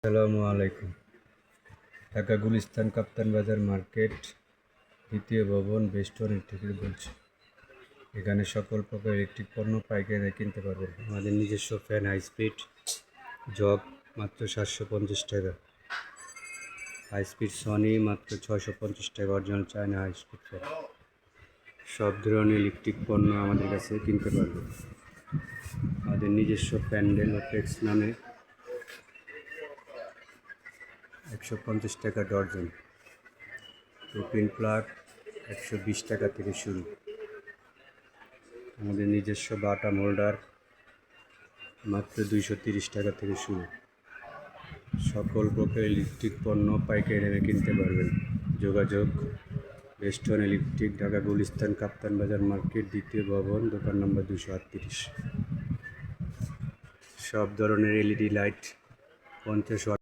আসসালামু আলাইকুম। ঢাকা গুলিস্তান কাপ্তান বাজার মার্কেট দ্বিতীয় ভবন বেস্টন থেকে বলছি। এখানে সকল প্রকার ইলেকট্রিক পণ্য পাইকারি কিনতে পারবেন। আমাদের নিজস্ব ফ্যান হাই স্পিড জগ মাত্র 750 টাকা, হাই স্পিড সনি মাত্র 650 টাকা, original China high speed fan. সব ধরনের ইলেকট্রিক পণ্য আমাদের কাছে কিনতে পারবেন। আমাদের নিজস্ব প্যান্ডেল ও ফ্লেক্স নামে 150 টাকা ডর্জন, প্রোপিন প্লাগ 120 টাকা থেকে শুরু। আমাদের নিজস্ব বাটাম হোল্ডার মাত্র 230 টাকা থেকে শুরু। সকল প্রকার ইলেকট্রিক পণ্য পাইকারি দামে কিনতে পারবেন। যোগাযোগ বেস্টন ইলেকট্রিক, ঢাকা গুলিস্তান কাপ্তান বাজার মার্কেট দ্বিতীয় ভবন, দোকান নম্বর 238। সব ধরনের এলইডি লাইট 50 ওয়াট